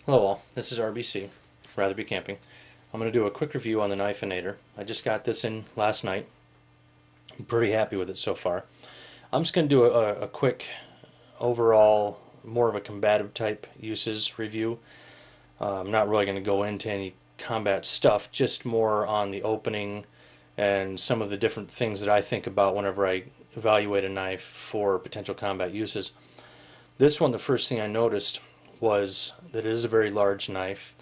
Hello all, this is RBC, Rather Be Camping. I'm going to do a quick review on the knifenator. I just got this in last night. I'm pretty happy with it so far. I'm just going to do a quick overall, more of a combative type uses review. I'm not really going to go into any combat stuff, just more on the opening and some of the different things that I think about whenever I evaluate a knife for potential combat uses. This one, the first thing I noticed was that it is a very large knife,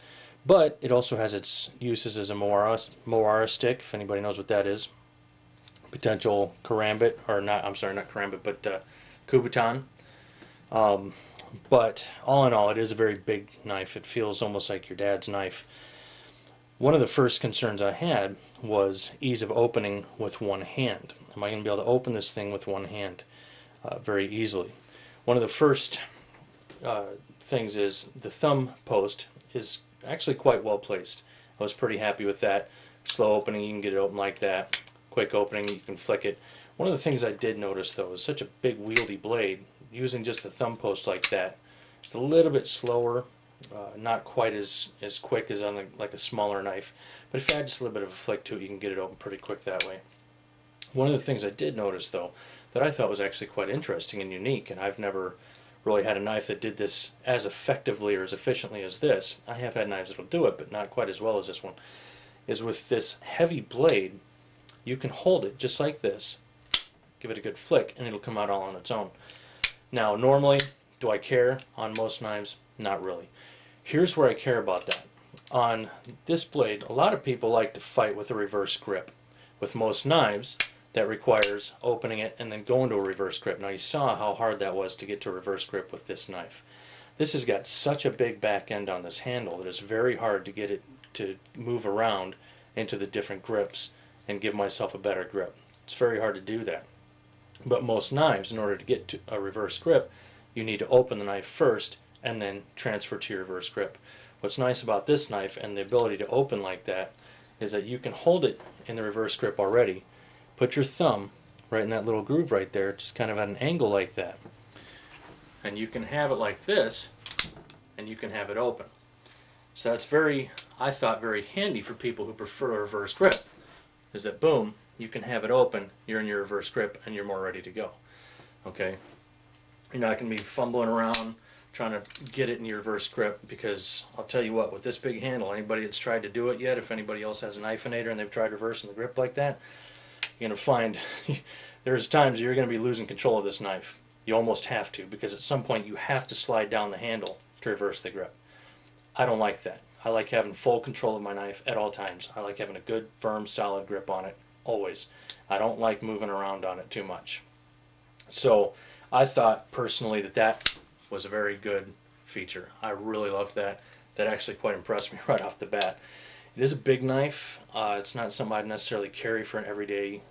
but it also has its uses as a Moara stick, if anybody knows what that is. Potential karambit, or not, I'm sorry, not karambit, but kubotan. But all in all, it is a very big knife. It feels almost like your dad's knife. One of the first concerns I had was ease of opening with one hand. Am I going to be able to open this thing with one hand very easily? One of the first things is the thumb post is actually quite well placed. I was pretty happy with that. Slow opening, you can get it open like that. Quick opening, you can flick it. One of the things I did notice though is such a big wieldy blade, using just the thumb post like that, it's a little bit slower, not quite as quick as on like a smaller knife, but if you add just a little bit of a flick to it, you can get it open pretty quick that way. One of the things I did notice though that I thought was actually quite interesting and unique, and I've never really had a knife that did this as effectively or as efficiently as this. I have had knives that'll do it, but not quite as well as this one. Is with this heavy blade, you can hold it just like this, give it a good flick, and it'll come out all on its own. Now, normally, do I care on most knives? Not really. Here's where I care about that. On this blade, a lot of people like to fight with a reverse grip. With most knives, that requires opening it and then going to a reverse grip. Now you saw how hard that was to get to a reverse grip with this knife. This has got such a big back end on this handle that it's very hard to get it to move around into the different grips and give myself a better grip. It's very hard to do that. But most knives, in order to get to a reverse grip, you need to open the knife first and then transfer to your reverse grip. What's nice about this knife and the ability to open like that is that you can hold it in the reverse grip already. Put your thumb right in that little groove right there, just kind of at an angle like that. And you can have it like this, and you can have it open. So that's very, I thought, very handy for people who prefer a reverse grip. Is that boom, you can have it open, you're in your reverse grip, and you're more ready to go. Okay? You're not going to be fumbling around trying to get it in your reverse grip, because I'll tell you what, with this big handle, anybody that's tried to do it yet, if anybody else has a knifenator and they've tried reversing the grip like that, you're going to find there's times you're going to be losing control of this knife. You almost have to, because at some point you have to slide down the handle to reverse the grip. I don't like that. I like having full control of my knife at all times. I like having a good, firm, solid grip on it, always. I don't like moving around on it too much. So I thought personally that that was a very good feature. I really loved that. That actually quite impressed me right off the bat. It is a big knife. It's not something I'd necessarily carry for an everyday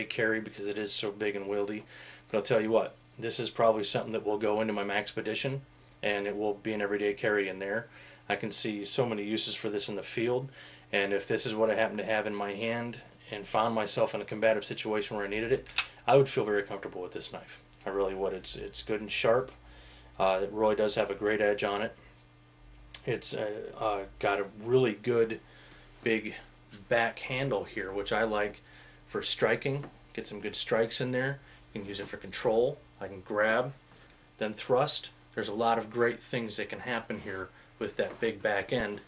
carry, because it is so big and wieldy. But I'll tell you what, this is probably something that will go into my Maxpedition, and it will be an everyday carry in there. I can see so many uses for this in the field, and if this is what I happen to have in my hand and found myself in a combative situation where I needed it, I would feel very comfortable with this knife. I really would. It's good and sharp. It really does have a great edge on it. It's got a really good big back handle here, which I like for striking. Get some good strikes in there. You can use it for control. I can grab, then thrust. There's a lot of great things that can happen here with that big back end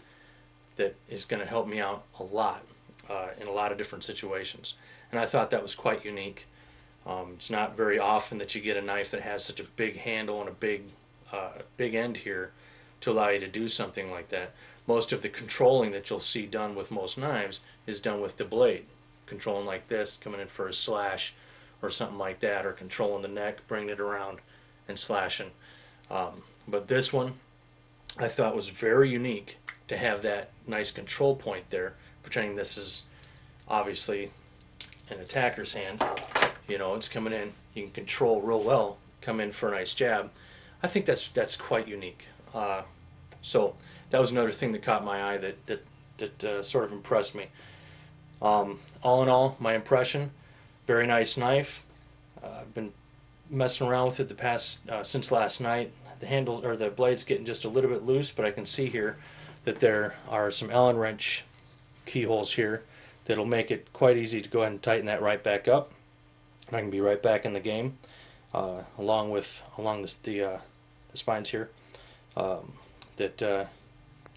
that is going to help me out a lot in a lot of different situations. And I thought that was quite unique. It's not very often that you get a knife that has such a big handle and a big end here to allow you to do something like that. Most of the controlling that you'll see done with most knives is done with the blade. Controlling like this, coming in for a slash or something like that, or controlling the neck, bringing it around and slashing. But this one I thought was very unique to have that nice control point there, pretending this is obviously an attacker's hand. You know, it's coming in, you can control real well, come in for a nice jab. I think that's quite unique. So that was another thing that caught my eye that sort of impressed me. All in all, my impression, very nice knife. I've been messing around with it the past since last night. the handle or the blade's getting just a little bit loose, but I can see here that there are some Allen wrench keyholes here that'll make it quite easy to go ahead and tighten that right back up. And I can be right back in the game, along the spines here, that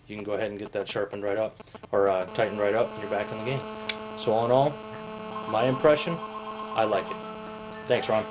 you can go ahead and get that sharpened right up, or tightened right up, and you're back in the game. So all in all, my impression, I like it. Thanks, Ron.